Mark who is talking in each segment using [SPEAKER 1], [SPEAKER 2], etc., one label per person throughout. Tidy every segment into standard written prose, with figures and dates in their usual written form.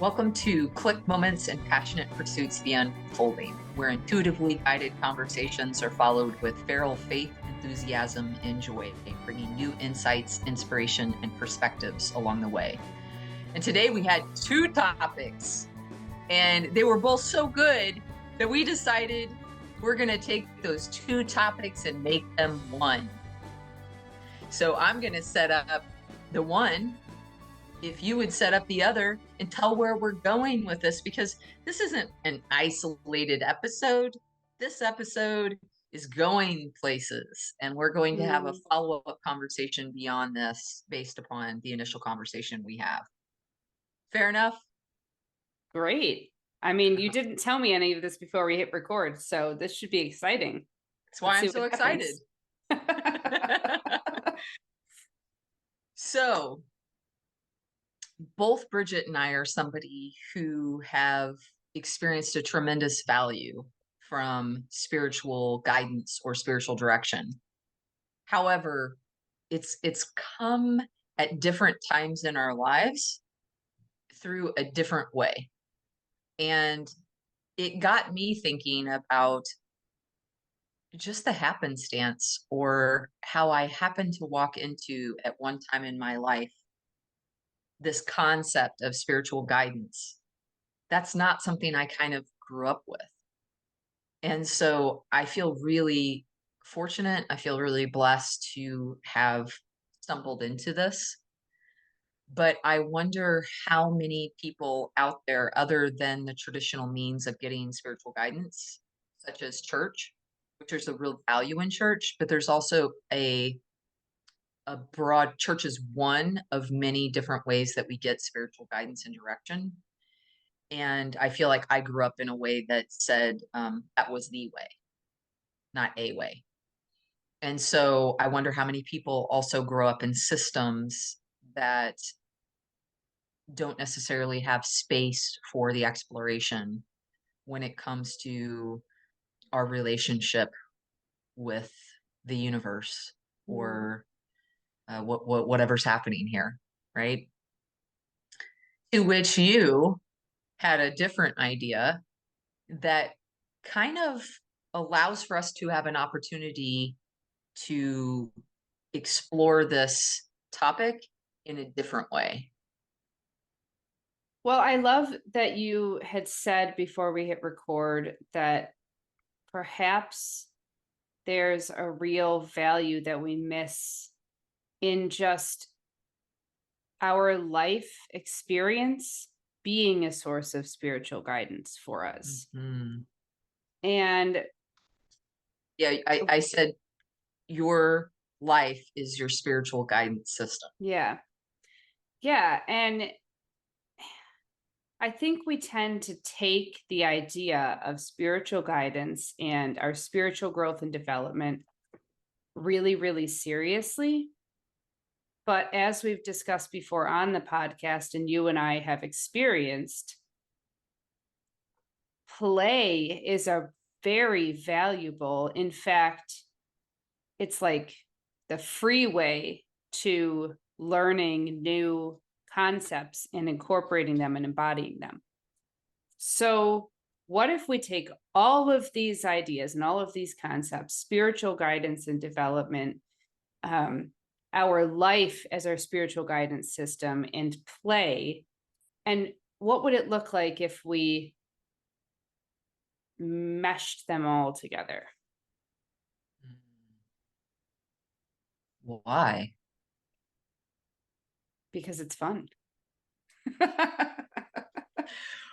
[SPEAKER 1] Welcome to Click Moments and Passionate Pursuits The Unfolding, where intuitively guided conversations are followed with feral faith, enthusiasm, and joy, bringing new insights, inspiration, and perspectives along the way. And today we had two topics, and they were both so good that we decided we're going to take those two topics and make them one. So I'm going to set up the one, if you would set up the other, and tell where we're going with this, because this isn't an isolated episode. This episode is going places, and we're going to have a follow-up conversation beyond this based upon the initial conversation we have. Fair enough?
[SPEAKER 2] Great. I mean, you didn't tell me any of this before we hit record, so this should be exciting.
[SPEAKER 1] That's why I'm so excited. So, both Bridget and I are somebody who have experienced a tremendous value from spiritual guidance or spiritual direction. However, it's come at different times in our lives through a different way. And it got me thinking about just the happenstance, or how I happened to walk into at one time in my life this concept of spiritual guidance. That's not something I kind of grew up with. And so I feel really fortunate. I feel really blessed to have stumbled into this. But I wonder how many people out there, other than the traditional means of getting spiritual guidance, such as church, which there's a real value in church, but there's also a broad church is one of many different ways that we get spiritual guidance and direction. And I feel like I grew up in a way that said that was the way, not a way. And so I wonder how many people also grow up in systems that don't necessarily have space for the exploration when it comes to our relationship with the universe, or whatever's happening here, right? To which you had a different idea that kind of allows for us to have an opportunity to explore this topic in a different way.
[SPEAKER 2] Well, I love that you had said before we hit record that perhaps there's a real value that we miss in just our life experience being a source of spiritual guidance for us.
[SPEAKER 1] Mm-hmm.
[SPEAKER 2] And
[SPEAKER 1] Yeah, I said your life is your spiritual guidance system.
[SPEAKER 2] yeah. And I think we tend to take the idea of spiritual guidance and our spiritual growth and development really, really seriously. But as we've discussed before on the podcast, and you and I have experienced, play is a very valuable, in fact, it's like the freeway to learning new concepts and incorporating them and embodying them. So, what if we take all of these ideas and all of these concepts, spiritual guidance and development, our life as our spiritual guidance system, and play? And what would it look like if we meshed them all together?
[SPEAKER 1] Why?
[SPEAKER 2] Because it's fun.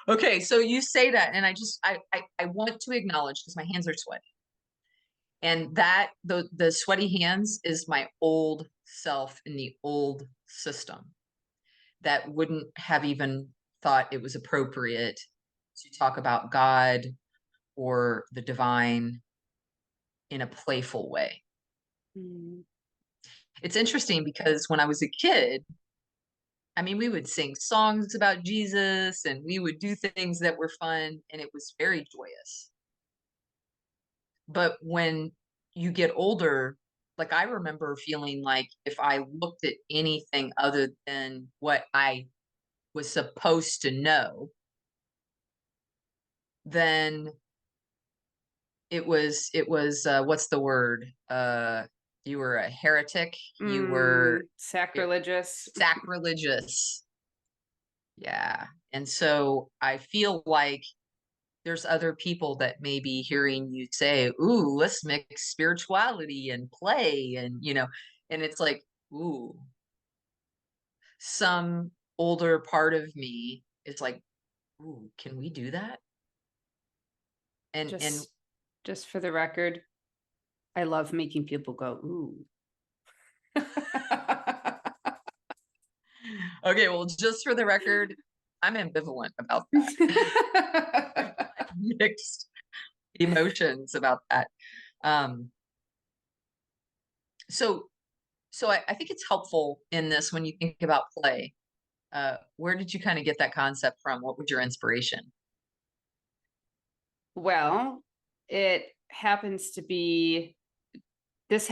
[SPEAKER 1] Okay, so you say that, and I want to acknowledge, because my hands are sweaty, and that the sweaty hands is my old self in the old system that wouldn't have even thought it was appropriate to talk about God or the divine in a playful way.
[SPEAKER 2] Mm.
[SPEAKER 1] It's interesting because when I was a kid, I mean, we would sing songs about Jesus and we would do things that were fun, and it was very joyous. But when you get older, like I remember feeling like if I looked at anything other than what I was supposed to know, then it was what's the word? You were a heretic, you were
[SPEAKER 2] Sacrilegious.
[SPEAKER 1] sacrilegious. Yeah. And so I feel like there's other people that may be hearing you say, "Ooh, let's mix spirituality and play," and, and it's like, "Ooh," some older part of me is like, "Ooh, can we do that?" And
[SPEAKER 2] Just just for the record, I love making people go, ooh.
[SPEAKER 1] okay, well, just for the record, I'm ambivalent about that. Mixed emotions about that. Um, so so I think it's helpful in this when you think about play. Where did you kind of get that concept from? What was your inspiration?
[SPEAKER 2] Well, it happens to be this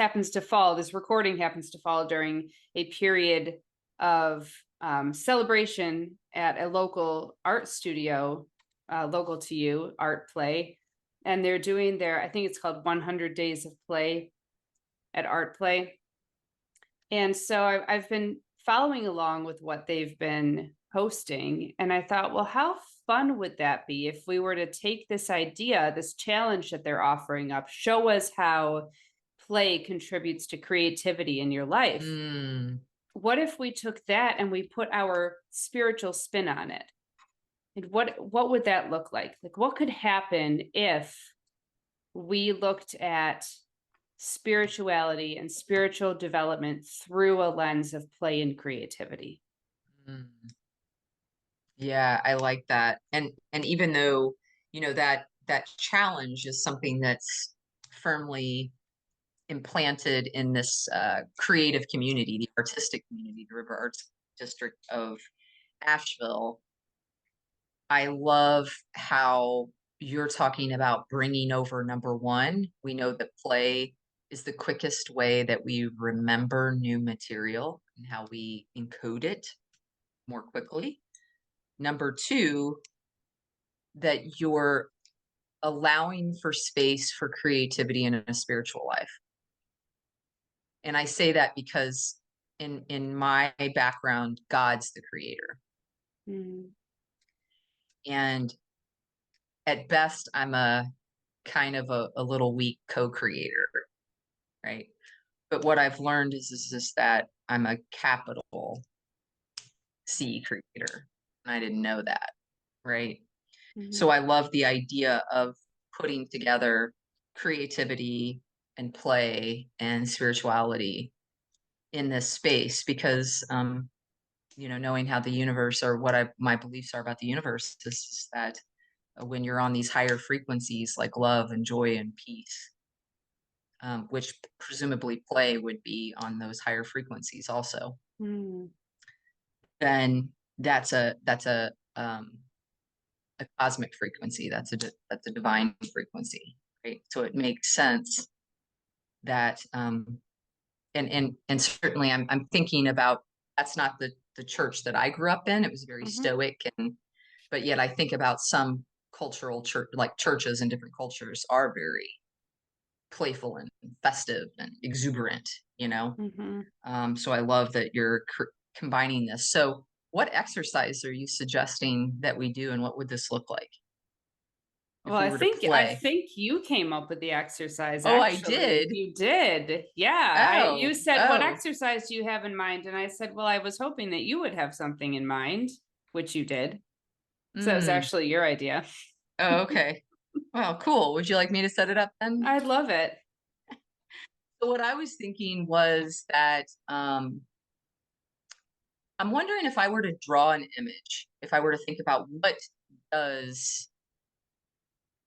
[SPEAKER 2] recording happens to fall during a period of celebration at a local art studio, local to you, Art Play. And they're doing I think it's called 100 Days of Play at Art Play. And so I've been following along with what they've been posting. And I thought, well, how fun would that be if we were to take this idea, this challenge that they're offering up, show us how play contributes to creativity in your life?
[SPEAKER 1] Mm,
[SPEAKER 2] What if we took that and we put our spiritual spin on it? And what would that look like? Like what could happen if we looked at spirituality and spiritual development through a lens of play and creativity?
[SPEAKER 1] mm. Yeah, I like that. And even though, that challenge is something that's firmly implanted in this creative community, the artistic community, the River Arts District of Asheville, I love how you're talking about bringing over number one. We know that play is the quickest way that we remember new material and how we encode it more quickly. Number two, that you're allowing for space for creativity in a spiritual life. And I say that because in my background, God's the creator.
[SPEAKER 2] Mm.
[SPEAKER 1] And at best, I'm a kind of a little weak co-creator, right? But what I've learned is that I'm a capital C creator. And I didn't know that, right?
[SPEAKER 2] Mhm.
[SPEAKER 1] So I love the idea of putting together creativity and play and spirituality in this space because knowing how the universe or my beliefs are about the universe is that when you're on these higher frequencies like love and joy and peace, which presumably play would be on those higher frequencies also,
[SPEAKER 2] Mm.
[SPEAKER 1] then that's a cosmic frequency. That's a divine frequency, right? So it makes sense that and certainly I'm thinking about that's not the church that I grew up in. It was very
[SPEAKER 2] Mhm.
[SPEAKER 1] stoic, but yet I think about some cultural church, like churches in different cultures are very playful and festive and exuberant, you know?
[SPEAKER 2] Mhm.
[SPEAKER 1] So I love that you're combining this. So what exercise are you suggesting that we do and what would this look like
[SPEAKER 2] Well,
[SPEAKER 1] if we were to
[SPEAKER 2] I
[SPEAKER 1] play?
[SPEAKER 2] think you came up with the exercise,
[SPEAKER 1] Oh, I
[SPEAKER 2] actually.
[SPEAKER 1] did.
[SPEAKER 2] You did. Yeah. You
[SPEAKER 1] Oh,
[SPEAKER 2] said, what
[SPEAKER 1] oh.
[SPEAKER 2] exercise do you have in mind? And I said, well, I was hoping that you would have something in mind, which you did. So it was
[SPEAKER 1] Mm.
[SPEAKER 2] actually your idea.
[SPEAKER 1] Oh, okay. Well, cool. Would you like me to set it up then?
[SPEAKER 2] I love it.
[SPEAKER 1] So what I was thinking was that I'm wondering if I were to draw an image, if I were to think about what does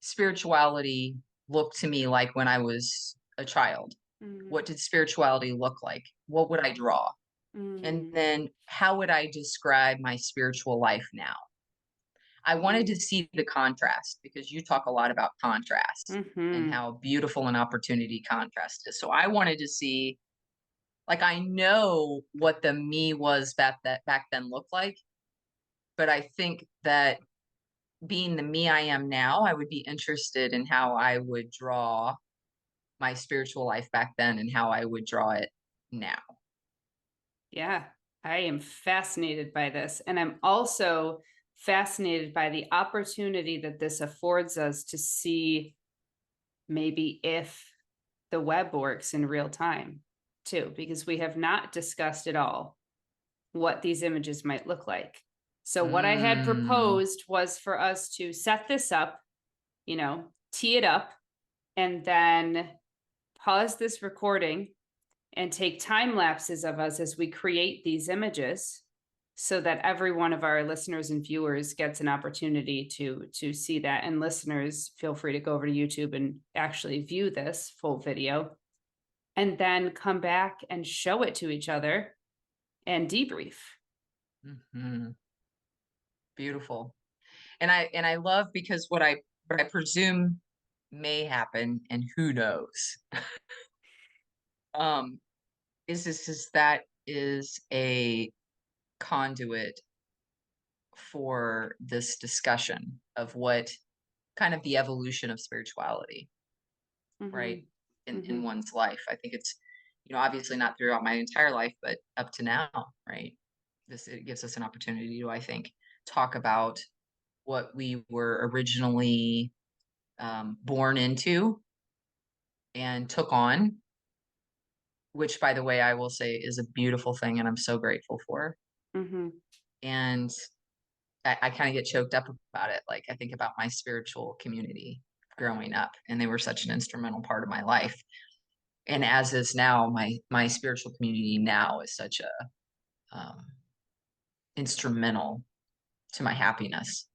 [SPEAKER 1] spirituality look to me like when I was a child?
[SPEAKER 2] Mm,
[SPEAKER 1] What did spirituality look like? What would I draw? And
[SPEAKER 2] mm,
[SPEAKER 1] then how would I describe my spiritual life now? I wanted to
[SPEAKER 2] mm,
[SPEAKER 1] see the contrast because you talk a lot about contrast and
[SPEAKER 2] mhm,
[SPEAKER 1] how beautiful an opportunity contrast is. So I wanted to see, like, I know what the me was back then looked like, but I think that being the me I am now, I would be interested in how I would draw my spiritual life back then and how I would draw it now.
[SPEAKER 2] Yeah, I am fascinated by this. And I'm also fascinated by the opportunity that this affords us to see maybe if the web works in real time too, because we have not discussed at all what these images might look like. So, what I had
[SPEAKER 1] Mm,
[SPEAKER 2] proposed was for us to set this up, tee it up, and then pause this recording and take time lapses of us as we create these images so that every one of our listeners and viewers gets an opportunity to see that. And listeners, feel free to go over to YouTube and actually view this full video, and then come back and show it to each other and debrief.
[SPEAKER 1] mhm. Beautiful. And I love because what I presume may happen, and who knows, um, is that is a conduit for this discussion of what kind of the evolution of spirituality, right?
[SPEAKER 2] Mhm,
[SPEAKER 1] In
[SPEAKER 2] mhm,
[SPEAKER 1] one's life. I think it's, obviously not throughout my entire life, but up to now, right? It gives us an opportunity to, I think, talk about what we were originally born into and took on, which, by the way, I will say is a beautiful thing and I'm so grateful for.
[SPEAKER 2] mhm.
[SPEAKER 1] And I kind of get choked up about it. Like, I think about my spiritual community growing up, and they were such an instrumental part of my life. And as is now, my spiritual community now is such a um, instrumental to my happiness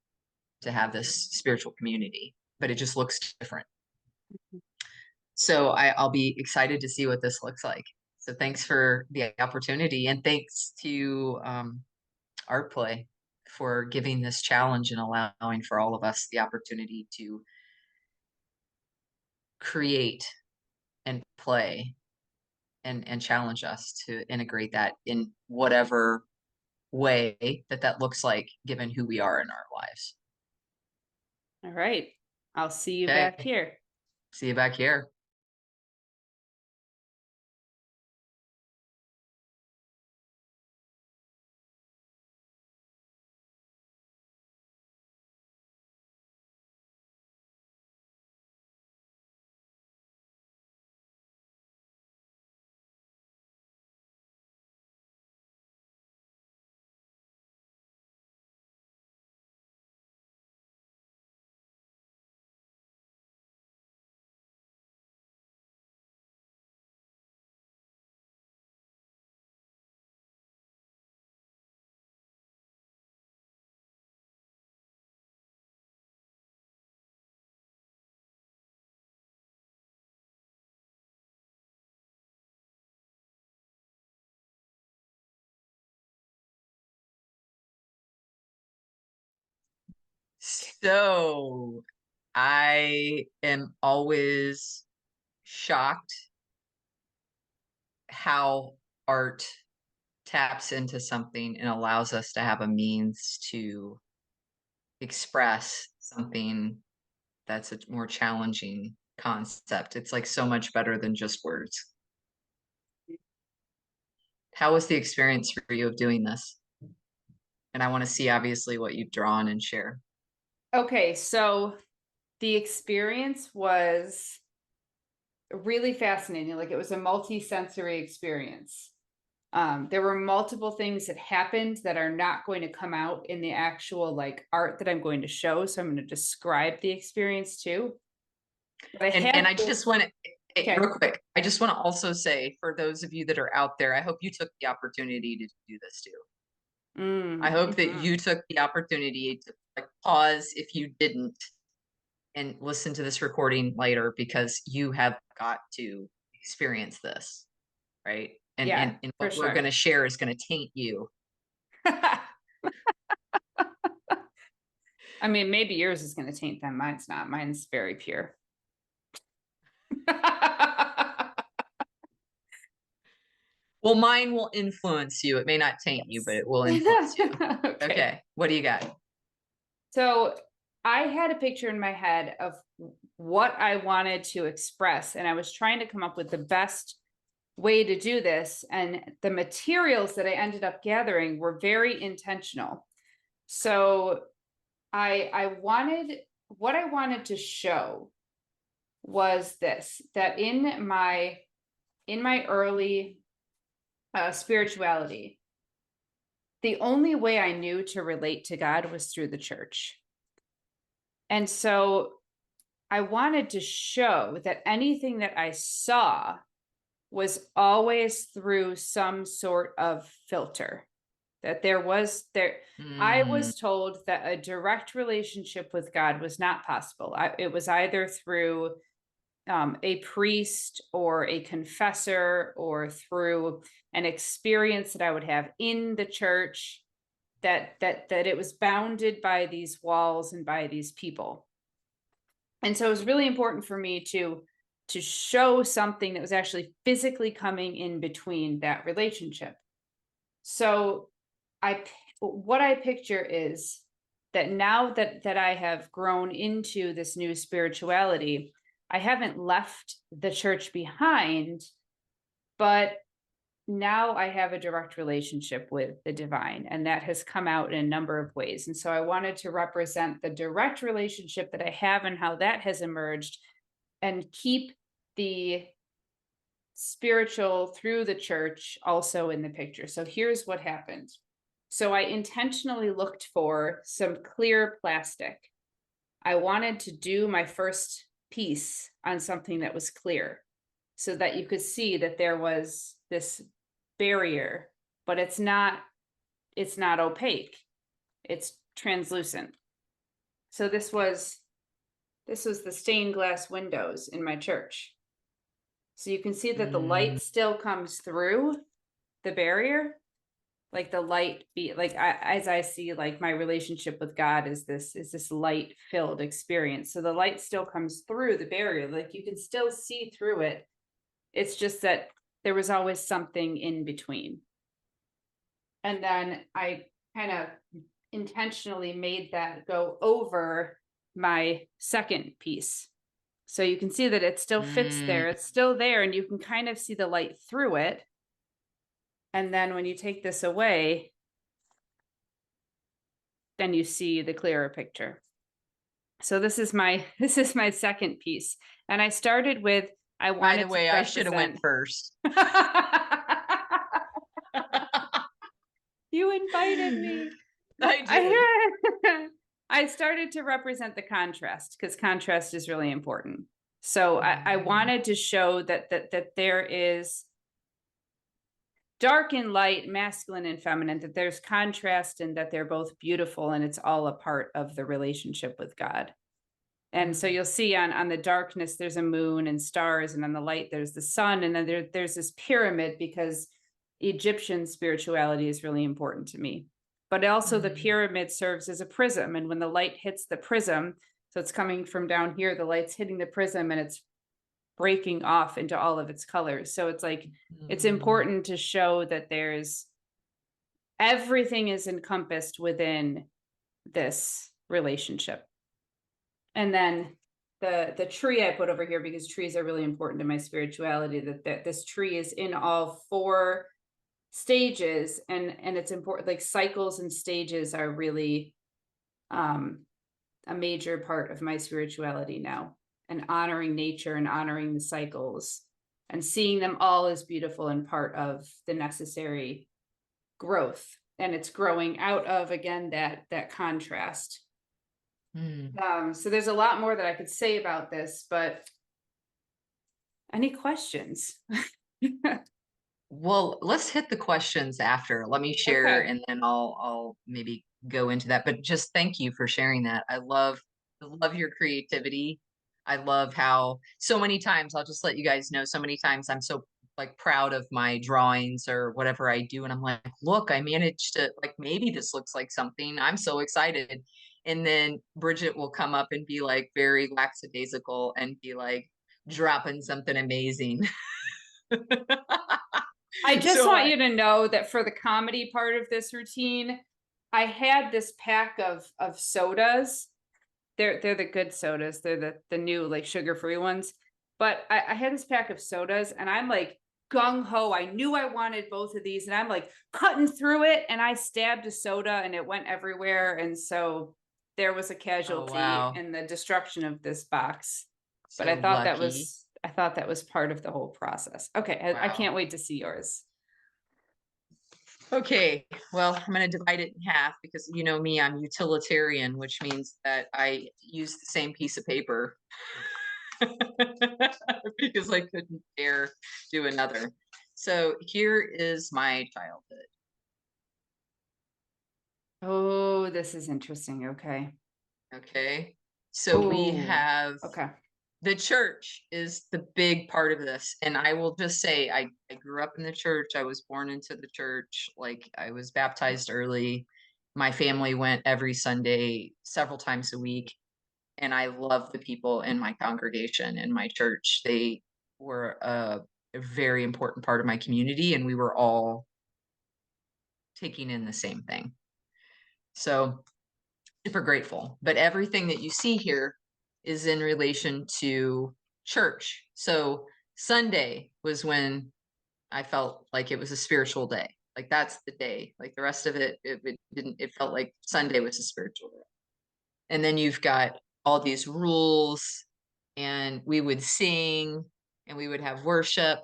[SPEAKER 1] to have this spiritual community, but it just looks different. So I'll be excited to see what this looks like. So thanks for the opportunity, and thanks to Art Play for giving this challenge and allowing for all of us the opportunity to create and play and challenge us to integrate that in whatever way that looks like, given who we are in our lives.
[SPEAKER 2] All right. I'll see you back
[SPEAKER 1] Okay,
[SPEAKER 2] here.
[SPEAKER 1] see you back here. So I am always shocked how art taps into something and allows us to have a means to express something that's a more challenging concept. It's like so much better than just words. How was the experience for you of doing this? And I want to see obviously what you've drawn and share.
[SPEAKER 2] Okay, so the experience was really fascinating. Like, it was a multi-sensory experience. There were multiple things that happened that are not going to come out in the actual like art that I'm going to show. So I'm going to describe the experience too. But I
[SPEAKER 1] And
[SPEAKER 2] had
[SPEAKER 1] I just
[SPEAKER 2] this.
[SPEAKER 1] want to,
[SPEAKER 2] Okay.
[SPEAKER 1] real quick, I just want to also say for those of you that are out there, I hope you took the opportunity to do this too. I hope that
[SPEAKER 2] Mhm.
[SPEAKER 1] you took the opportunity to like pause if you didn't and listen to this recording later, because you have got to experience this, right? And
[SPEAKER 2] Yeah,
[SPEAKER 1] and
[SPEAKER 2] for
[SPEAKER 1] what we're
[SPEAKER 2] sure.
[SPEAKER 1] going to share is going to taint you.
[SPEAKER 2] I mean, maybe yours is going to taint them. Mine's not. Mine's very pure.
[SPEAKER 1] Well, mine will influence you. It may not taint you, but
[SPEAKER 2] Yes.
[SPEAKER 1] it will influence you.
[SPEAKER 2] Okay.
[SPEAKER 1] Okay. What do you got?
[SPEAKER 2] So I had a picture in my head of what I wanted to express, and I was trying to come up with the best way to do this. And the materials that I ended up gathering were very intentional. So I wanted, what I wanted to show was this, that in my early spirituality, the only way I knew to relate to God was through the church. And so I wanted to show that anything that I saw was always through some sort of filter. That I
[SPEAKER 1] Mm,
[SPEAKER 2] was told that a direct relationship with God was not possible. It was either through a priest or a confessor or through an experience that I would have in the church, that it was bounded by these walls and by these people. And so it was really important for me to show something that was actually physically coming in between that relationship. So what I picture is that now that I have grown into this new spirituality, I haven't left the church behind, but now I have a direct relationship with the divine, and that has come out in a number of ways. And so I wanted to represent the direct relationship that I have and how that has emerged, and keep the spiritual through the church also in the picture. So here's what happened. So I intentionally looked for some clear plastic. I wanted to do my first piece on something that was clear so that you could see that there was this barrier, but it's not opaque. It's translucent. So this was the stained glass windows in my church. So you can see that the
[SPEAKER 1] mm,
[SPEAKER 2] light still comes through the barrier, like the light be like as I see, like my relationship with God is this light filled experience. So the light still comes through the barrier, like you can still see through it. It's just that there was always something in between. And then I kind of intentionally made that go over my second piece. So you can see that it still fits
[SPEAKER 1] mm.
[SPEAKER 2] there. It's still there, and you can kind of see the light through it. And then when you take this away, then you see the clearer picture. So this is my second piece. And I started with I
[SPEAKER 1] By the
[SPEAKER 2] wanted to
[SPEAKER 1] way, I should have went
[SPEAKER 2] represent.
[SPEAKER 1] first.
[SPEAKER 2] You invited me.
[SPEAKER 1] I did.
[SPEAKER 2] I I started to represent the contrast because contrast is really important. So I
[SPEAKER 1] Mhm.
[SPEAKER 2] wanted to show that there is dark and light, masculine and feminine, that there's contrast and that they're both beautiful, and it's all a part of the relationship with God. And so
[SPEAKER 1] Mm,
[SPEAKER 2] you'll see on the darkness there's a moon and stars, and on the light there's the sun, and then there's this pyramid because Egyptian spirituality is really important to me. But also the
[SPEAKER 1] mm,
[SPEAKER 2] pyramid serves as a prism, and when the light hits the prism, so it's coming from down here, the light's hitting the prism and it's breaking off into all of its colors. So it's like it's
[SPEAKER 1] mm,
[SPEAKER 2] important to show that there's everything is encompassed within this relationship. And then the tree I put over here because trees are really important to my spirituality, that this tree is in all four stages, and it's important, like cycles and stages are really um a major part of my spirituality now, and honoring nature and honoring the cycles and seeing them all as beautiful and part of the necessary growth. And it's growing out of, again, that contrast.
[SPEAKER 1] mm.
[SPEAKER 2] So there's a lot more that I could say about this, but any questions?
[SPEAKER 1] Well, let's hit the questions after. Let me share
[SPEAKER 2] Okay.
[SPEAKER 1] and then I'll maybe go into that. But just thank you for sharing that. I love your creativity. I love how so many times I'll just let you guys know so many times I'm so like proud of my drawings or whatever I do and I'm like, "Look, I managed to like maybe this looks like something. I'm so excited." And then Bridget will come up and be like very lackadaisical and be like dropping something amazing.
[SPEAKER 2] I just
[SPEAKER 1] So
[SPEAKER 2] want you to know that for the comedy part of this routine, I had this pack of sodas. They're the good sodas. They're the new like sugar-free ones. But I had this pack of sodas and I'm like gung ho. I knew I wanted both of these and I'm like cutting through it and I stabbed a soda and it went everywhere. And so there was a
[SPEAKER 1] oh
[SPEAKER 2] casualty
[SPEAKER 1] wow,
[SPEAKER 2] in the destruction of this box. But
[SPEAKER 1] so lucky.
[SPEAKER 2] I thought that was part of the whole process. Okay, I
[SPEAKER 1] Wow.
[SPEAKER 2] can't wait to see yours.
[SPEAKER 1] Okay, well, I'm going to divide it in half because you know me, I'm utilitarian, which means that I use the same piece of paper because I couldn't dare do another. So here is my childhood.
[SPEAKER 2] Oh, this is interesting. Okay.
[SPEAKER 1] Okay. So we
[SPEAKER 2] Oh,
[SPEAKER 1] have
[SPEAKER 2] okay.
[SPEAKER 1] the church is the big part of this. And I will just say, I grew up in the church. I was born into the church. Like I was baptized early. My family went every Sunday, several times a week. And I love the people in my congregation in my church. They were a very important part of my community, and we were all taking in the same thing. So super grateful. But everything that you see here is in relation to church. So Sunday was when I felt like it was a spiritual day. Like that's the day. Like the rest of it didn't. It felt like Sunday was a spiritual day. And then you've got all these rules, and we would sing, and we would have worship,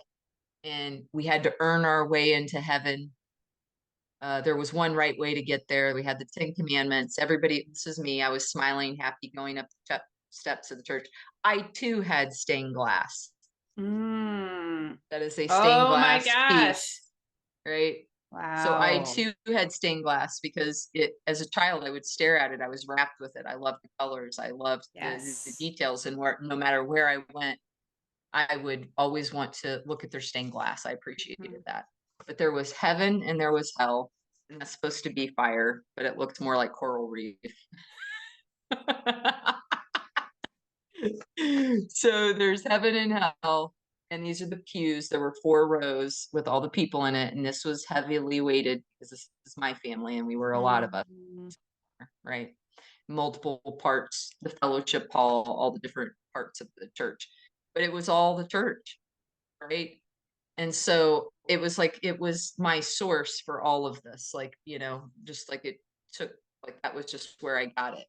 [SPEAKER 1] and we had to earn our way into heaven. There was one right way to get there. We had the Ten Commandments. Everybody, this is me. I was smiling, happy, going up the steps of the church. I too had stained glass.
[SPEAKER 2] Mm.
[SPEAKER 1] That is a stained
[SPEAKER 2] Oh my
[SPEAKER 1] glass
[SPEAKER 2] gosh.
[SPEAKER 1] piece, right? So I
[SPEAKER 2] Wow.
[SPEAKER 1] too had stained glass because it, as a child, I would stare at it. I was wrapped with it. I loved the colors. I loved the
[SPEAKER 2] Yes.
[SPEAKER 1] details, and where no matter where I went, I would always want to look at their stained glass. I appreciated
[SPEAKER 2] Mhm.
[SPEAKER 1] that. But there was heaven and there was hell, and that's supposed to be fire, but it looked more like coral reef. So there's heaven and hell, and these are the pews. There were 4 rows with all the people in it, and this was heavily weighted because this is my family, and we were a lot of us,
[SPEAKER 2] Mm.
[SPEAKER 1] right? Multiple parts, the fellowship hall, all the different parts of the church, but it was all the church, right? And so it was like it was my source for all of this, like, just like it took, like that was just where I got it.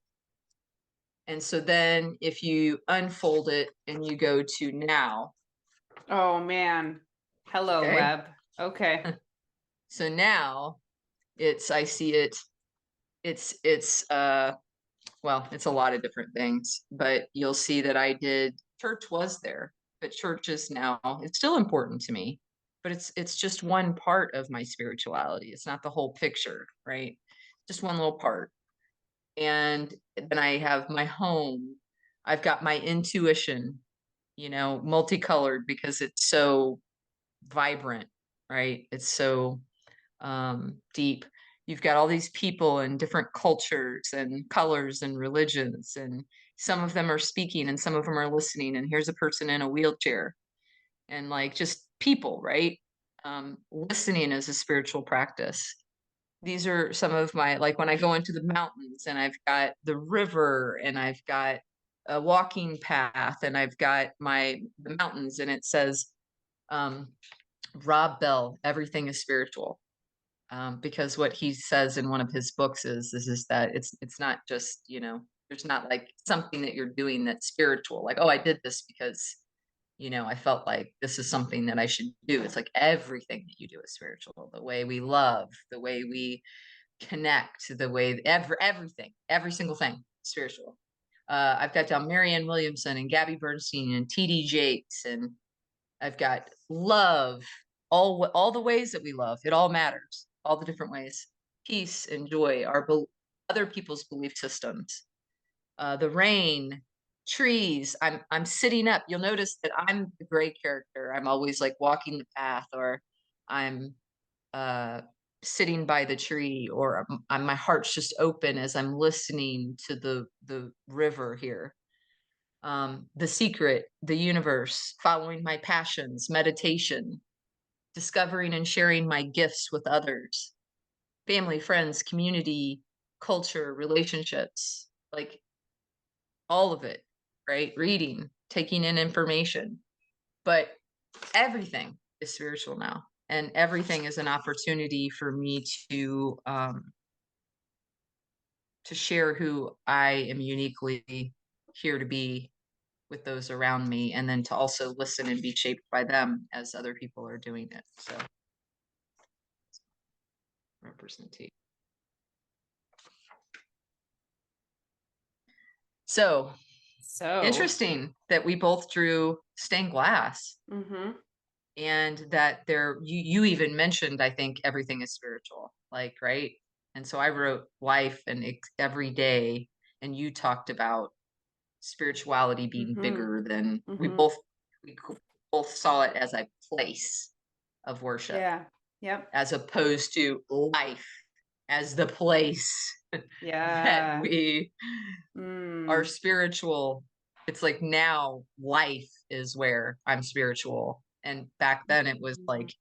[SPEAKER 1] And so then if you unfold it and you go to now,
[SPEAKER 2] Oh man. Hello,
[SPEAKER 1] okay?
[SPEAKER 2] web. Okay.
[SPEAKER 1] So now I see it, it's well, it's a lot of different things, but you'll see that church was there, but church is now, it's still important to me, but it's just one part of my spirituality. It's not the whole picture, right? Just one little part. And then I have my home. I've got my intuition, multicolored because it's so vibrant, right? It's so deep. You've got all these people in different cultures and colors and religions, and some of them are speaking and some of them are listening. And here's a person in a wheelchair, and like just people, right? Listening is a spiritual practice. These are some of my, like when I go into the mountains and I've got the river and I've got a walking path and I've got the mountains, and it says, um, Rob Bell, everything is spiritual. Because what he says in one of his books is that it's not just, there's not like something that you're doing that's spiritual, like, oh, I did this because I felt like this is something that I should do. It's like everything that you do is spiritual. The way we love, the way we connect, the way everything, every single thing spiritual. I've got down Marianne Williamson and Gabby Bernstein and TD Jakes, and I've got love, all the ways that we love. It all matters, all the different ways. Peace and joy, other people's belief systems. The rain, trees. I'm sitting up. You'll notice that I'm the gray character. I'm always like walking the path, or I'm uh, sitting by the tree, or my heart's just open as I'm listening to the river here. The secret, the universe, following my passions, meditation, discovering and sharing my gifts with others, family, friends, community, culture, relationships, like all of it, right? Reading, taking in information, but everything is spiritual now. And everything is an opportunity for me to share who I am uniquely here to be with those around me, and then to also listen and be shaped by them as other people are doing it. So representation. So
[SPEAKER 2] So,
[SPEAKER 1] interesting that we both drew stained glass,
[SPEAKER 2] mhm,
[SPEAKER 1] and that you even mentioned, I think everything is spiritual, like, right? And so I wrote life and every day, and you talked about spirituality being
[SPEAKER 2] mhm,
[SPEAKER 1] bigger than
[SPEAKER 2] mhm.
[SPEAKER 1] we both saw it as a place of worship,
[SPEAKER 2] Yeah. Yep.
[SPEAKER 1] as opposed to life as the place that
[SPEAKER 2] Yeah.
[SPEAKER 1] we are
[SPEAKER 2] Mm.
[SPEAKER 1] spiritual. It's like now life is where I'm spiritual. And back then it was like
[SPEAKER 2] Mhm.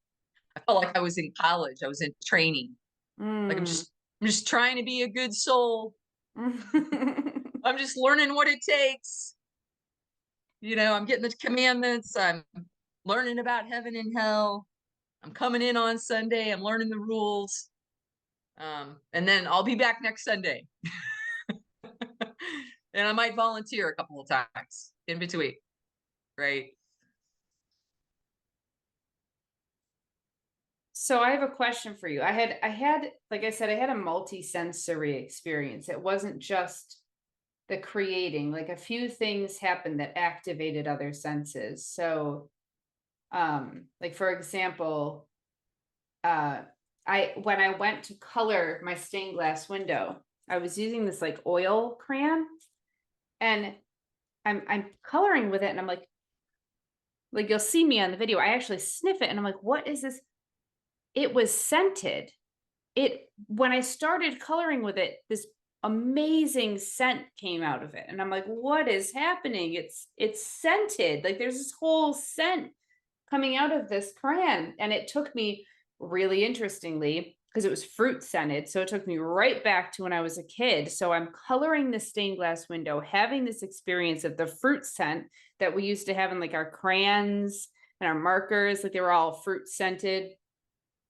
[SPEAKER 1] I felt like I was in college. I was in training. Like
[SPEAKER 2] Mm.
[SPEAKER 1] I'm just trying to be a good soul. I'm just learning what it takes. I'm getting the commandments. I'm learning about heaven and hell. I'm coming in on Sunday. I'm learning the rules. And then I'll be back next Sunday. And I might volunteer a couple of times in between, right?
[SPEAKER 2] So I have a question for you. Like I said, I had a multi-sensory experience. It wasn't just the creating, like a few things happened that activated other senses. So, like for example, uh, when I went to color my stained glass window, I was using this like oil crayon, and I'm coloring with it, and I'm like you'll see me on the video. I actually sniff it, and I'm like, what is this? It was scented. It When I started coloring with it, this amazing scent came out of it, and I'm like, what is happening? It's scented. Like there's this whole scent coming out of this crayon, and it took me, really interestingly, because it was fruit scented, so it took me right back to when I was a kid. So I'm coloring the stained glass window, having this experience of the fruit scent that we used to have in like our crayons and our markers, like they were all fruit scented.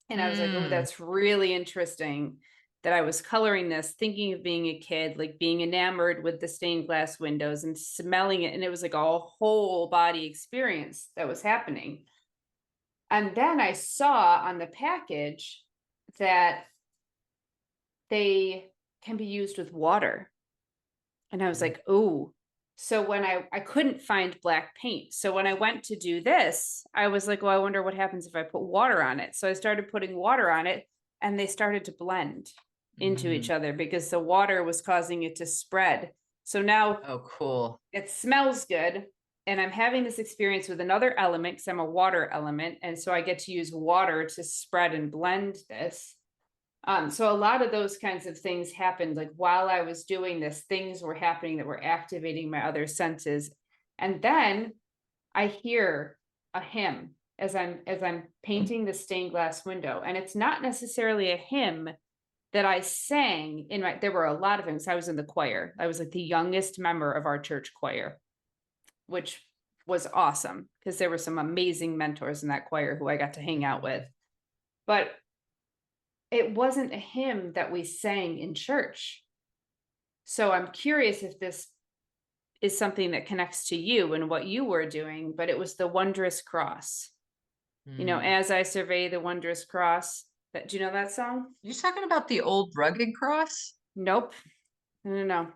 [SPEAKER 2] And I was like, oh,
[SPEAKER 1] Mm.
[SPEAKER 2] that's really interesting that I was coloring this, thinking of being a kid, like being enamored with the stained glass windows and smelling it. And it was like a whole body experience that was happening. And then I saw on the package that they can be used with water. And I was like, oh. So when I couldn't find black paint. So when I went to do this, I was like, well, I wonder what happens if I put water on it. So I started putting water on it, and they started to blend into each
[SPEAKER 1] Mm.
[SPEAKER 2] other because the water was causing it to spread. So now
[SPEAKER 1] Oh, cool.
[SPEAKER 2] it smells good. And I'm having this experience with another element because I'm a water element. And so I get to use water to spread and blend this. So a lot of those kinds of things happened. Like while I was doing this, things were happening that were activating my other senses. And then I hear a hymn as I'm painting the stained glass window. And it's not necessarily a hymn that I sang in my, there were a lot of hymns. I was in the choir. I was like the youngest member of our church choir, which was awesome because there were some amazing mentors in that choir who I got to hang out with. But it wasn't a hymn that we sang in church. So I'm curious if this is something that connects to you and what you were doing, but it was the wondrous cross.
[SPEAKER 1] Mm.
[SPEAKER 2] As I survey the wondrous cross. Do you know that song?
[SPEAKER 1] You talking about the old rugged cross?
[SPEAKER 2] Nope. No, no, no.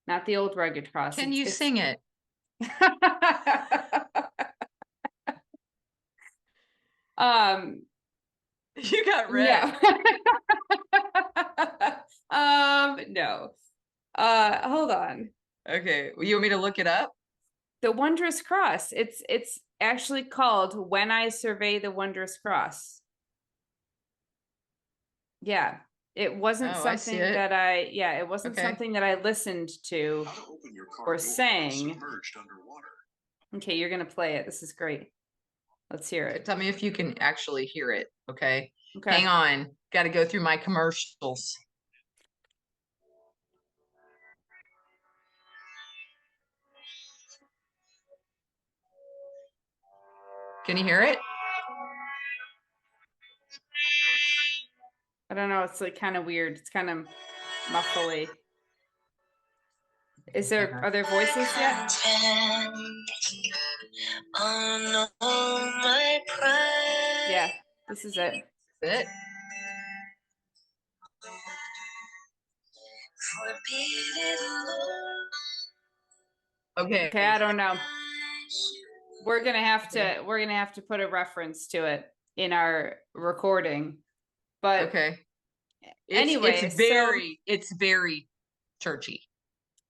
[SPEAKER 2] Not the old rugged cross.
[SPEAKER 1] Can
[SPEAKER 2] It's
[SPEAKER 1] you
[SPEAKER 2] it's
[SPEAKER 1] sing it?
[SPEAKER 2] um
[SPEAKER 1] You got red.
[SPEAKER 2] no. No. Hold on.
[SPEAKER 1] Okay. Well, you want me to look it up?
[SPEAKER 2] The Wondrous Cross. It's actually called When I Survey the Wondrous Cross. Yeah. It wasn't
[SPEAKER 1] Oh, I see
[SPEAKER 2] something
[SPEAKER 1] it.
[SPEAKER 2] that it wasn't
[SPEAKER 1] Okay.
[SPEAKER 2] something that I listened to or sang. Okay, you're gonna play it. This is great. Let's hear it.
[SPEAKER 1] Tell me if you can actually hear it. Okay.
[SPEAKER 2] Okay.
[SPEAKER 1] Hang on. Got to go through my commercials. Can you hear it?
[SPEAKER 2] I don't know. It's like kind of weird. It's kind of muffly. Are there voices yet?
[SPEAKER 3] On all my pride.
[SPEAKER 2] Yeah, this is it.
[SPEAKER 1] It.
[SPEAKER 3] Forbidden love.
[SPEAKER 1] Okay.
[SPEAKER 2] Okay, I don't know. We're gonna have to put a reference to it in our recording. But
[SPEAKER 1] Okay.
[SPEAKER 2] anyway,
[SPEAKER 1] it's very churchy.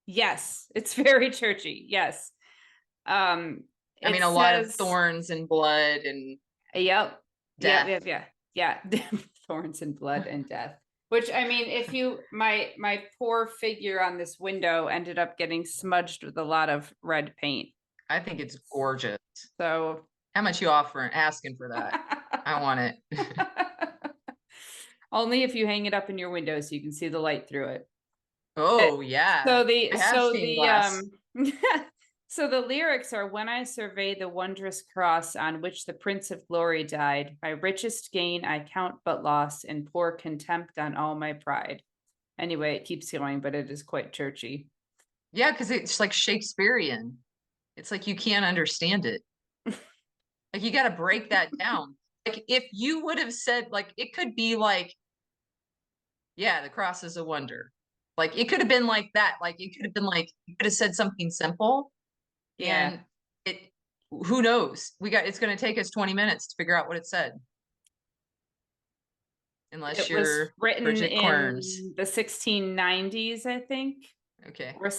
[SPEAKER 2] Yes, it's very churchy. Yes.
[SPEAKER 1] I mean, a lot of thorns and blood and
[SPEAKER 2] Yep.
[SPEAKER 1] death.
[SPEAKER 2] Yeah. Thorns and blood and death. Which, I mean, if you my poor figure on this window ended up getting smudged with a lot of red paint.
[SPEAKER 1] I think it's gorgeous.
[SPEAKER 2] So
[SPEAKER 1] how much you asking for that? I want it.
[SPEAKER 2] Only if you hang it up in your window so you can see the light through it.
[SPEAKER 1] Oh yeah.
[SPEAKER 2] So the lyrics are, when I survey the wondrous cross on which the Prince of Glory died, my richest gain I count but loss and pour contempt on all my pride. Anyway, it keeps going, but it is quite churchy.
[SPEAKER 1] Yeah, because it's like Shakespearean. It's like you can't understand it. Like you got to break that down. Like if you would have said, like, it could be like, yeah, the cross is a wonder. Like it could have been like that. Like it could have been like, you could have said something simple.
[SPEAKER 2] Yeah.
[SPEAKER 1] And who knows? It's going to take us 20 minutes to figure out what it said. Unless
[SPEAKER 2] you're written
[SPEAKER 1] Bridget
[SPEAKER 2] in
[SPEAKER 1] Querns.
[SPEAKER 2] The 1690s, I think.
[SPEAKER 1] Okay.
[SPEAKER 2] Or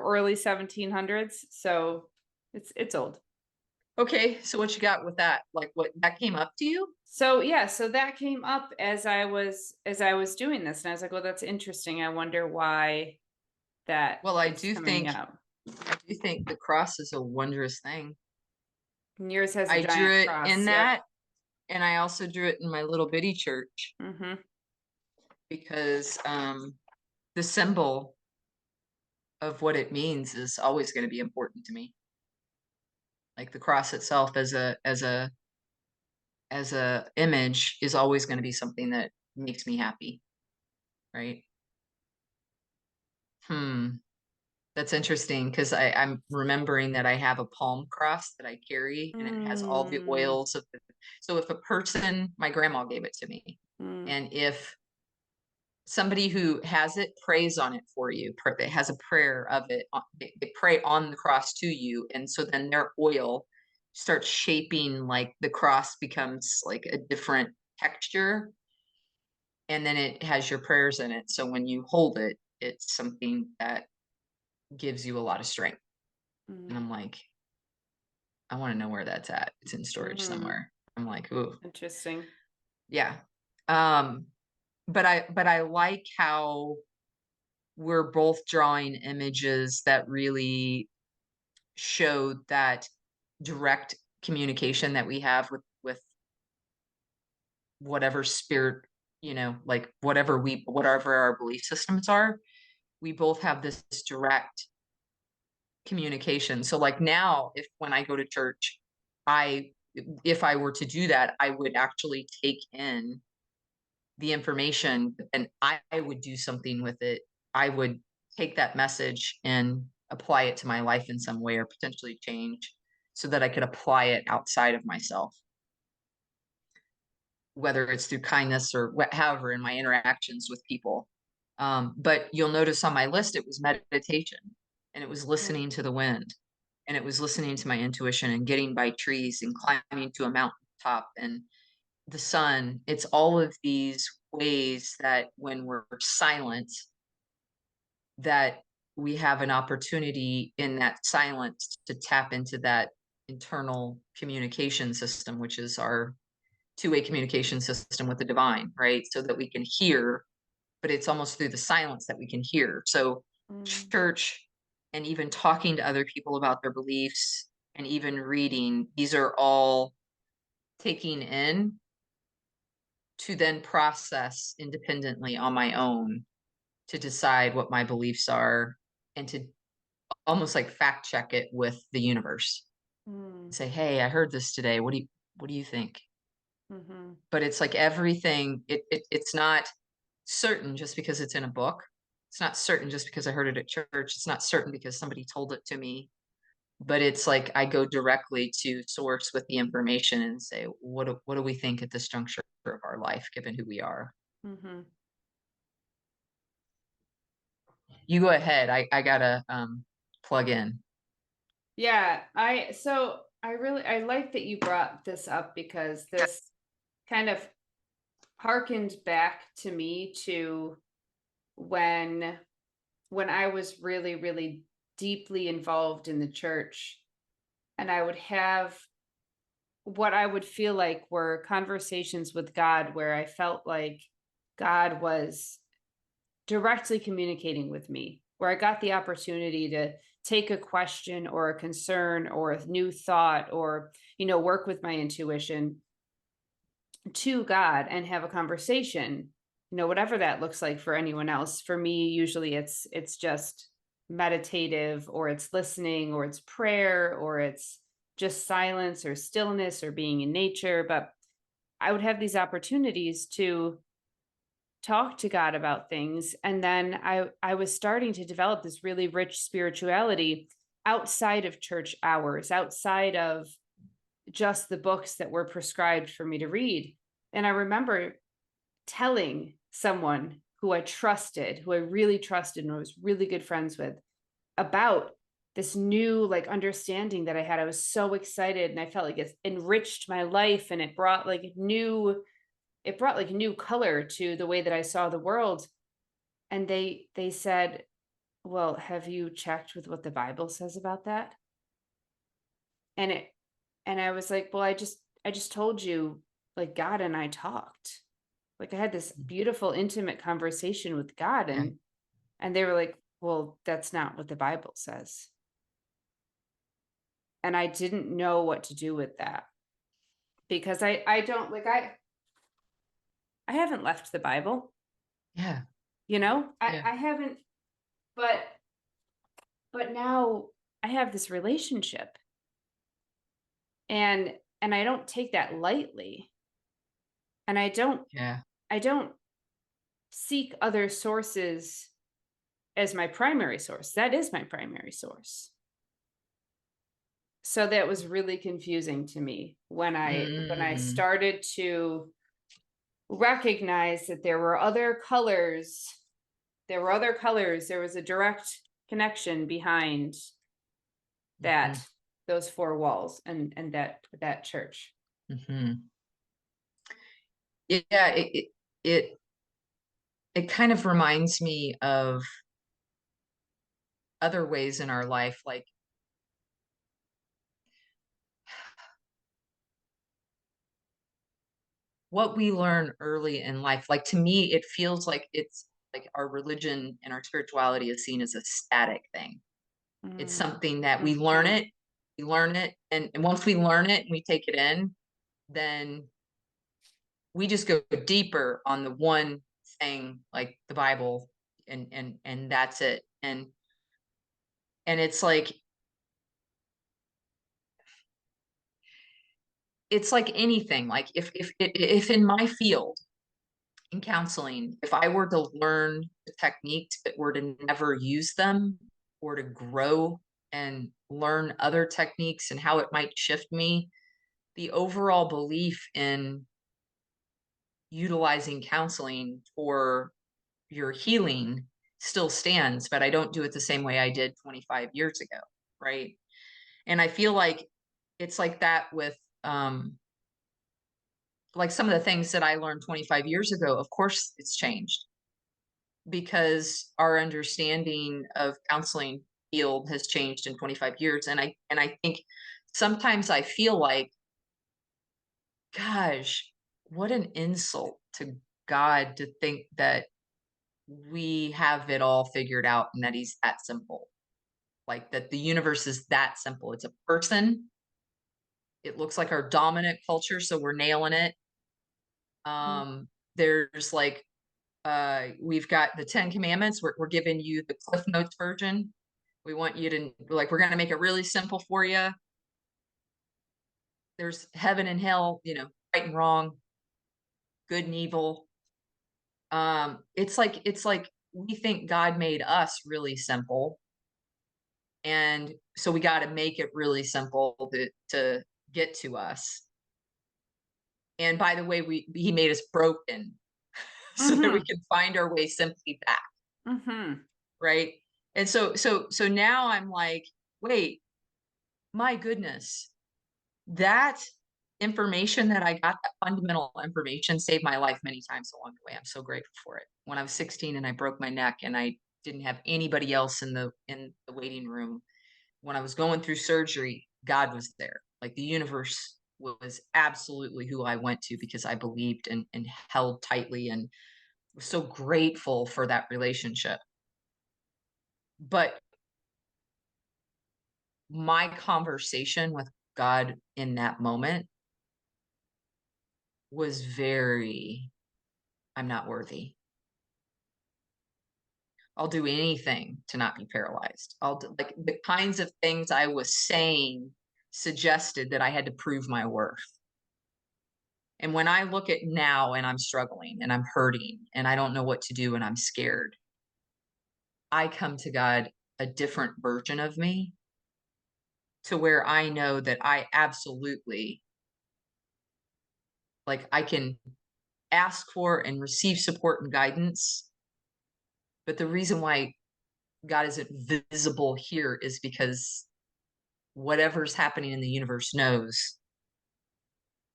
[SPEAKER 2] early 1700s. So it's old.
[SPEAKER 1] Okay, so what you got with that? Like what that came up to you?
[SPEAKER 2] So yeah, so that came up as I was doing this, and I was like, well, that's interesting. I wonder why that.
[SPEAKER 1] Well, I do think the cross is a wondrous thing.
[SPEAKER 2] And yours has
[SPEAKER 1] I drew it
[SPEAKER 2] cross,
[SPEAKER 1] in that, and I also drew it in my little bitty church. Because the symbol of what it means is always going to be important to me. Like the cross itself as a image is always going to be something that makes me happy. Right. That's interesting because I'm remembering that I have a palm cross that I carry and it has all the oils of so if a person, my grandma gave it to me, and if somebody who has it prays on it for you, it has a prayer of it, they pray on the cross to you, and so then their oil starts shaping, like the cross becomes like a different texture, and then it has your prayers in it. So when you hold it, it's something that gives you a lot of strength. And I'm like, I want to know where that's at. It's in storage somewhere. I'm like, ooh,
[SPEAKER 2] interesting.
[SPEAKER 1] Yeah. But I like how we're both drawing images that really show that direct communication that we have with whatever spirit, like whatever our belief systems are. We both have this direct communication. So like now, when I go to church, if I were to do that, I would actually take in the information and I would do something with it. I would take that message and apply it to my life in some way or potentially change so that I could apply it outside of myself, whether it's through kindness or however in my interactions with people. But you'll notice on my list, it was meditation and it was listening to the wind and it was listening to my intuition and getting by trees and climbing to a mountaintop and the sun. It's all of these ways that when we're silent, that we have an opportunity in that silence to tap into that internal communication system, which is our two-way communication system with the divine, right? So that we can hear, but it's almost through the silence that we can hear. So church and even talking to other people about their beliefs and even reading, these are all taking in to then process independently on my own to decide what my beliefs are and to almost like fact check it with the universe.
[SPEAKER 2] Mm,
[SPEAKER 1] Say, hey, I heard this today. What do you think?
[SPEAKER 2] mm-hmm.
[SPEAKER 1] But it's like everything, it's not certain just because it's in a book. It's not certain just because I heard it at church. It's not certain because somebody told it to me. But it's like I go directly to source with the information and say, what do we think at this juncture of our life, given who we are?
[SPEAKER 2] Mm-hmm.
[SPEAKER 1] You go ahead. I gotta plug in.
[SPEAKER 2] Yeah, I like that you brought this up because this kind of harkened back to me to when I was really, really deeply involved in the church, and I would have what I would feel like were conversations with God where I felt like God was directly communicating with me, where I got the opportunity to take a question or a concern or a new thought or, work with my intuition to God and have a conversation, whatever that looks like for anyone else. For me, usually it's just meditative, or it's listening, or it's prayer, or it's just silence or stillness or being in nature. But I would have these opportunities to talk to God about things. And then I was starting to develop this really rich spirituality outside of church hours, outside of just the books that were prescribed for me to read. And I remember telling someone who I trusted, who I really trusted and was really good friends with, about this new like understanding that I had. I was so excited and I felt like it enriched my life, and it brought like new color to the way that I saw the world. And they said, "Well, have you checked with what the Bible says about that?" And it and I was like, "Well, I just told you, like, God and I talked. Like, I had this beautiful intimate conversation with God."
[SPEAKER 1] Yeah.
[SPEAKER 2] And they were like, "Well, that's not what the Bible says." And I didn't know what to do with that, because I don't like I haven't left the Bible,
[SPEAKER 1] Yeah.
[SPEAKER 2] I
[SPEAKER 1] Yeah.
[SPEAKER 2] I haven't, but now I have this relationship, and I don't take that lightly, and
[SPEAKER 1] Yeah.
[SPEAKER 2] I don't seek other sources as my primary source. That is my primary source. So that was really confusing to me when I
[SPEAKER 1] Mm,
[SPEAKER 2] started to recognize that there were other colors. There were other colors. There was a direct connection behind
[SPEAKER 1] mhm,
[SPEAKER 2] that those four walls and that church.
[SPEAKER 1] mhm. Yeah, it it kind of reminds me of other ways in our life, like what we learn early in life. Like to me, it feels like it's like our religion and our spirituality is seen as a static thing. It's
[SPEAKER 2] Mm,
[SPEAKER 1] something that
[SPEAKER 2] mhm,
[SPEAKER 1] we learn it, and once we learn it and we take it in, then we just go deeper on the one thing, like the Bible, and that's it. And it's like anything. Like if in my field in counseling, if I were to learn the techniques but were to never use them or to grow and learn other techniques and how it might shift me, the overall belief in utilizing counseling for your healing still stands, but I don't do it the same way I did 25 years ago, right? And I feel like it's like that with like some of the things that I learned 25 years ago, of course it's changed because our understanding of counseling field has changed in 25 years. And I think sometimes I feel like, gosh, what an insult to God to think that we have it all figured out and that he's that simple. Like that the universe is that simple. It's a person. it looks like our dominant culture, so we're nailing it. There's like we've got the 10 commandments. We're giving you the Cliff Notes version. We want you to like, we're going to make it really simple for you. There's heaven and hell, you know, right and wrong, good and evil. It's like we think God made us really simple, and so we got to make it really simple to get to us. And by the way, he made us broken so that we
[SPEAKER 2] Mhm.
[SPEAKER 1] can find our way simply back,
[SPEAKER 2] Mhm.
[SPEAKER 1] right? And so now I'm like, wait, my goodness, that information that I got, that fundamental information saved my life many times along the way. I'm so grateful for it. When I was 16 and I broke my neck and I didn't have anybody else in the waiting room, when I was going through surgery, God was there. Like the universe was absolutely who I went to because I believed and held tightly and was so grateful for that relationship. But my conversation with God in that moment was very, I'm not worthy. I'll do anything to not be paralyzed. I'll do, like the kinds of things I was saying suggested that I had to prove my worth. And when I look at now and I'm struggling and I'm hurting and I don't know what to do and I'm scared, I come to God a different version of me to where I know that I absolutely, like, I can ask for and receive support and guidance. But the reason why God isn't visible here is because whatever's happening in the universe knows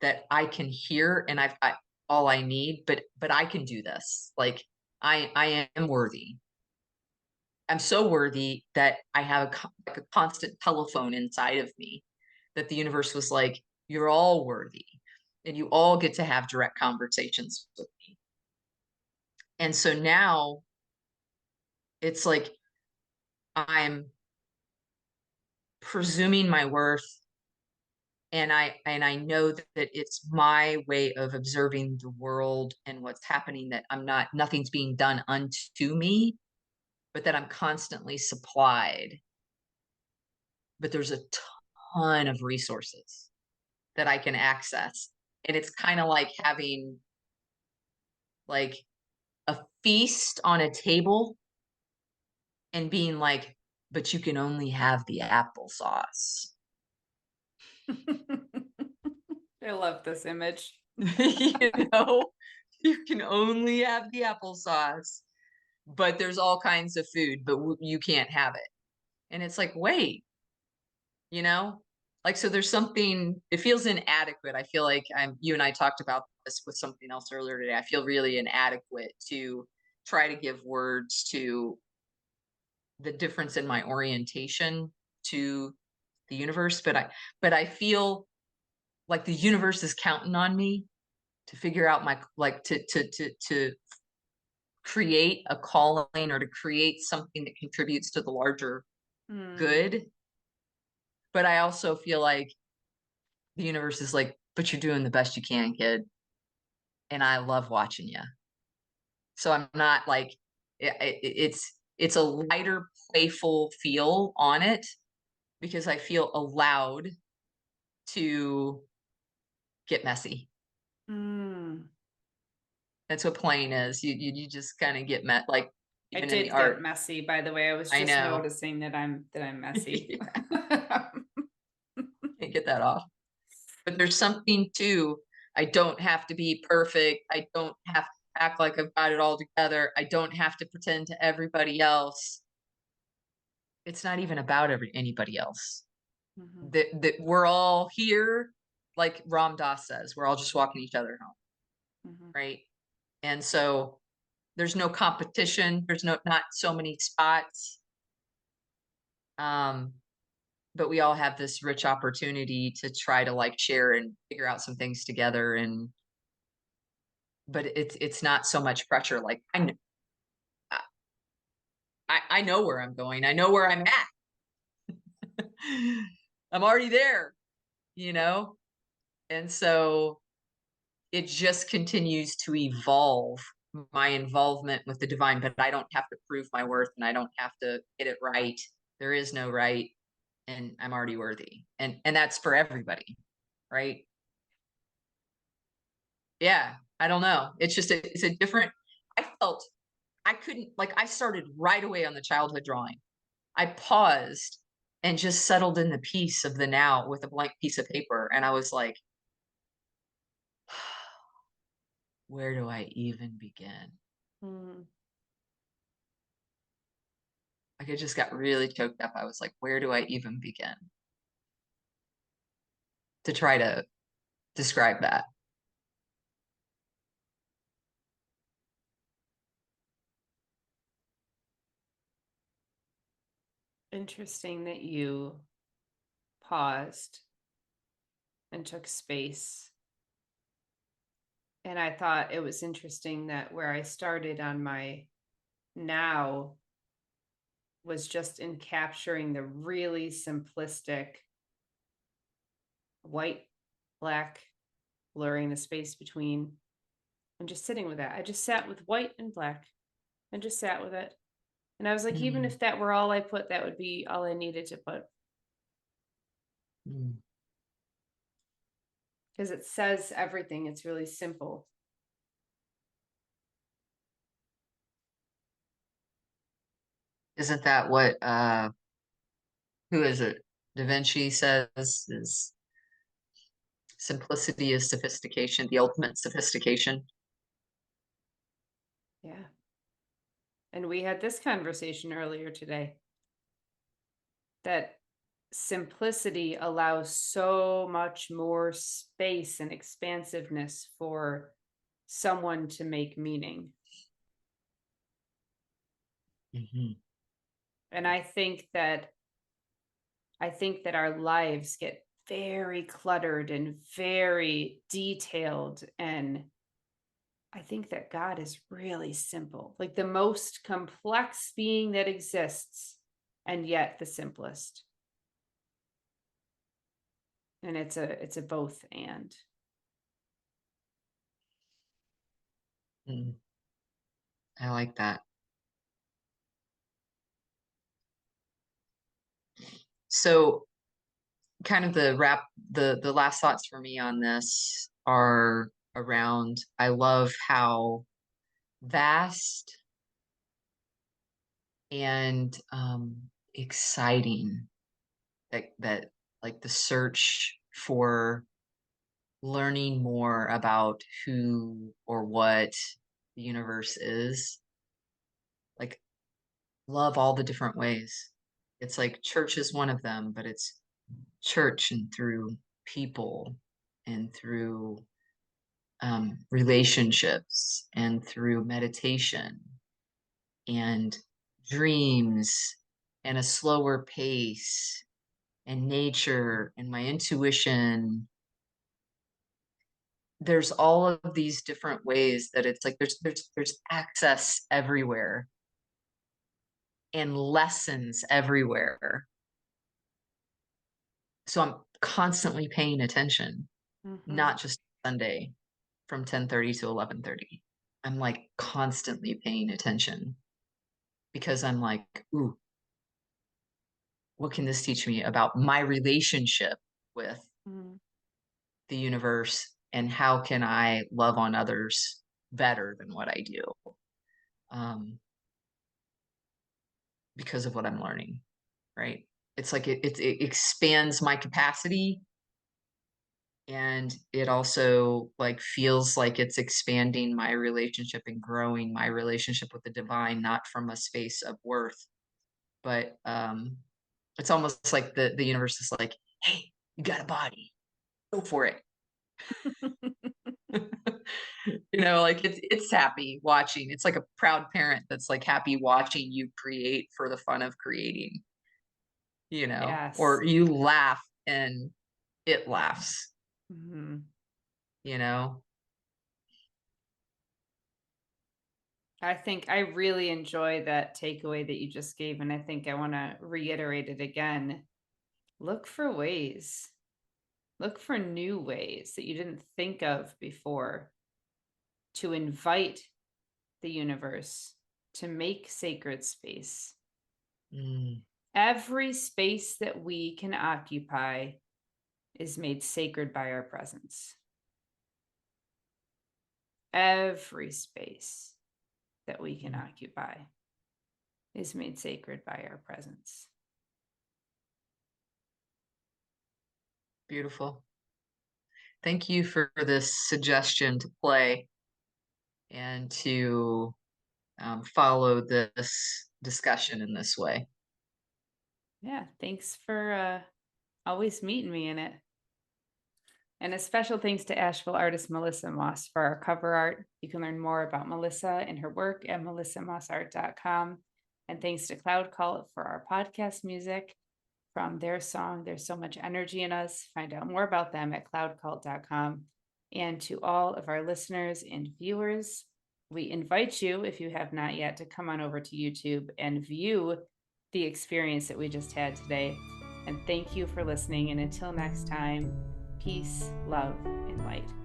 [SPEAKER 1] that I can hear and I've got all I need, but I can do this. Like I am worthy. I'm so worthy that I have like a constant telephone inside of me that the universe was like, you're all worthy and you all get to have direct conversations with me. And so now it's like I'm presuming my worth, and I know that it's my way of observing the world and what's happening, that I'm not, nothing's being done unto me, but that I'm constantly supplied. But there's a ton of resources that I can access. And it's kind of like having like a feast on a table and being like, but you can only have the applesauce.
[SPEAKER 2] I love this image.
[SPEAKER 1] You know, you can only have the applesauce, but there's all kinds of food, but you can't have it. And it's like, wait, you know, like, so there's something, it feels inadequate. I feel like you and I talked about this with something else earlier today. I feel really inadequate to try to give words to the difference in my orientation to the universe, but I feel like the universe is counting on me to figure out my, like, to create a calling or to create something that contributes to the larger
[SPEAKER 2] Mm.
[SPEAKER 1] good. But I also feel like the universe is like, but you're doing the best you can, kid. And I love watching you. So I'm not like, it's a lighter, playful feel on it because I feel allowed to get messy.
[SPEAKER 2] Mm.
[SPEAKER 1] That's what playing is. You just kind of get met, like
[SPEAKER 2] I
[SPEAKER 1] even in the
[SPEAKER 2] did get
[SPEAKER 1] art.
[SPEAKER 2] messy, by the way. I was
[SPEAKER 1] I
[SPEAKER 2] just
[SPEAKER 1] know.
[SPEAKER 2] noticing that I'm messy.
[SPEAKER 1] Yeah, can't get that off. But there's something too, I don't have to be perfect. I don't have to act like I've got it all together. I don't have to pretend to everybody else. It's not even about anybody else.
[SPEAKER 2] Mhm.
[SPEAKER 1] That we're all here, like Ram Dass says, we're all just walking each other home,
[SPEAKER 2] Mhm.
[SPEAKER 1] right? And so there's no competition. There's not so many spots. Um, but we all have this rich opportunity to try to like share and figure out some things together. And but it's not so much pressure. Like I know where I'm going. I know where I'm at. I'm already there, you know? And so it just continues to evolve my involvement with the divine, but I don't have to prove my worth and I don't have to get it right. There is no right, and I'm already worthy. And that's for everybody, right? Yeah, I don't know. It's just it's a different. I felt I couldn't, like, I started right away on the childhood drawing. I paused and just settled in the peace of the now with a blank piece of paper, and I was like, where do I even begin?
[SPEAKER 2] Mm.
[SPEAKER 1] Like, I just got really choked up. I was like, where do I even begin to try to describe that?
[SPEAKER 2] Interesting that you paused and took space. And I thought it was interesting that where I started on my now was just in capturing the really simplistic white, black, blurring the space between, and just sitting with that. I just sat with white and black and just sat with it. And I was like, even
[SPEAKER 1] Mm,
[SPEAKER 2] if that were all I put, that would be all I needed to put.
[SPEAKER 1] mm.
[SPEAKER 2] Because it says everything. It's really simple.
[SPEAKER 1] Isn't that what who is it? Da Vinci says is simplicity is sophistication, the ultimate sophistication.
[SPEAKER 2] Yeah. And we had this conversation earlier today that simplicity allows so much more space and expansiveness for someone to make meaning.
[SPEAKER 1] Mhm.
[SPEAKER 2] And I think that our lives get very cluttered and very detailed, and I think that God is really simple, like the most complex being that exists, and yet the simplest. And it's a both and.
[SPEAKER 1] Mm, I like that. So kind of the last thoughts for me on this are around I love how vast and exciting that like the search for learning more about who or what the universe is, like, love all the different ways. It's like church is one of them, but it's church and through people and through relationships and through meditation and dreams and a slower pace and nature and my intuition. There's all of these different ways that it's like there's access everywhere and lessons everywhere. So I'm constantly paying attention,
[SPEAKER 2] Mhm.
[SPEAKER 1] not just Sunday from 10:30 to 11:30. I'm like constantly paying attention because I'm like, ooh, what can this teach me about my relationship with
[SPEAKER 2] Mhm.
[SPEAKER 1] the universe and how can I love on others better than what I do? Um, because of what I'm learning, right? It's like it expands my capacity, and it also like feels like it's expanding my relationship and growing my relationship with the divine, not from a space of worth, but it's almost like the universe is like, hey, you got a body, go for it. Like it's happy watching. It's like a proud parent that's like happy watching you create for the fun of creating,
[SPEAKER 2] Yes.
[SPEAKER 1] or you laugh and it laughs,
[SPEAKER 2] Mhm.
[SPEAKER 1] you know.
[SPEAKER 2] I think I really enjoy that takeaway that you just gave, and I think I want to reiterate it again. Look for ways. Look for new ways that you didn't think of before to invite the universe to make sacred space.
[SPEAKER 1] Mm,
[SPEAKER 2] Every space that we can occupy is made sacred by our presence. Every space that we can occupy is made sacred by our presence.
[SPEAKER 1] beautiful. Thank you for this suggestion to play and to follow this discussion in this way.
[SPEAKER 2] Yeah, thanks for always meeting me in it. And a special thanks to Asheville artist Melissa Moss for our cover art. You can learn more about Melissa and her work at melissamossart.com. And thanks to Cloud Cult for our podcast music from their song, There's So Much Energy in Us. Find out more about them at cloudcult.com. And to all of our listeners and viewers, we invite you, if you have not yet, to come on over to YouTube and view the experience that we just had today. And thank you for listening. And until next time, peace, love, and light.